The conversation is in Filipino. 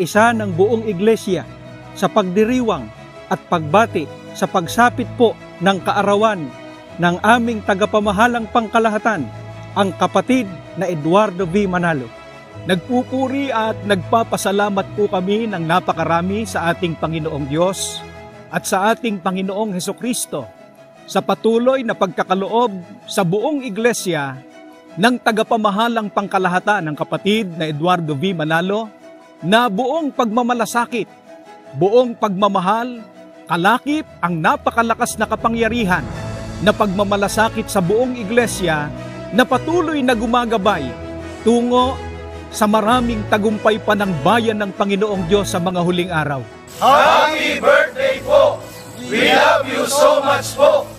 pagkakaisa ng buong iglesia sa pagdiriwang at pagbati sa pagsapit po ng kaarawan ng aming tagapamahalang pangkalahatan, ang kapatid na Eduardo V. Manalo. Nagpupuri at nagpapasalamat po kami ng napakarami sa ating Panginoong Diyos at sa ating Panginoong Hesukristo sa patuloy na pagkakaloob sa buong iglesia ng tagapamahalang pangkalahatan ng kapatid na Eduardo V. Manalo na buong pagmamalasakit, buong pagmamahal, kalakip ang napakalakas na kapangyarihan na pagmamalasakit sa buong iglesia na patuloy na gumagabay tungo sa maraming tagumpay pa ng bayan ng Panginoong Diyos sa mga huling araw. Happy birthday po! We love you so much po!